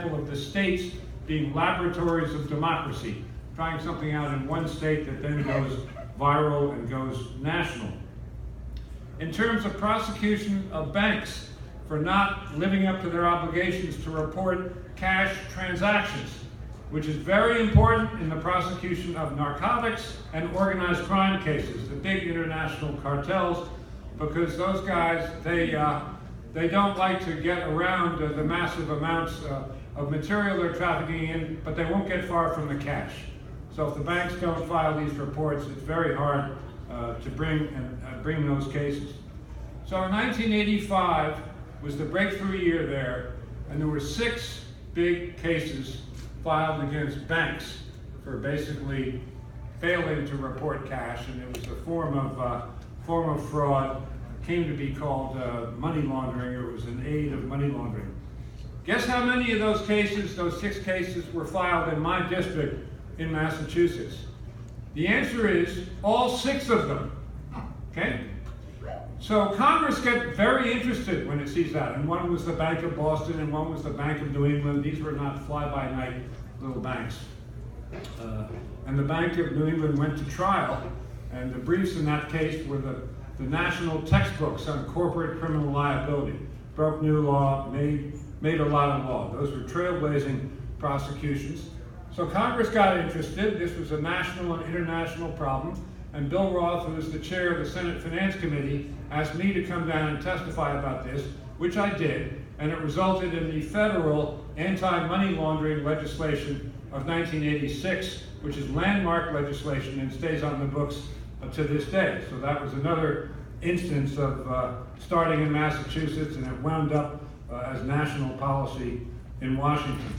example of the states being laboratories of democracy, trying something out in one state that then goes viral and goes national. In terms of prosecution of banks for not living up to their obligations to report cash transactions, which is very important in the prosecution of narcotics and organized crime cases, the big international cartels, because those guys, they don't like to get around the massive amounts of material they're trafficking in, but they won't get far from the cash. So if the banks don't file these reports, it's very hard to bring those cases. So in 1985 was the breakthrough year there, and there were 6 big cases filed against banks for basically failing to report cash, and it was a form of fraud. Came to be called money laundering, or it was an aid of money laundering. Guess how many of those cases, those 6 cases, were filed in my district in Massachusetts? The answer is all 6 of them. Okay? So Congress got very interested when it sees that, and one was the Bank of Boston and one was the Bank of New England. These were not fly-by-night little banks. And the Bank of New England went to trial, and the briefs in that case were the national textbooks on corporate criminal liability. Broke new law, made a lot of law. Those were trailblazing prosecutions. So Congress got interested. This was a national and international problem. And Bill Roth, who was the chair of the Senate Finance Committee, asked me to come down and testify about this, which I did. And it resulted in the federal anti-money laundering legislation of 1986, which is landmark legislation and stays on the books to this day. So that was another instance of starting in Massachusetts, and it wound up as national policy in Washington.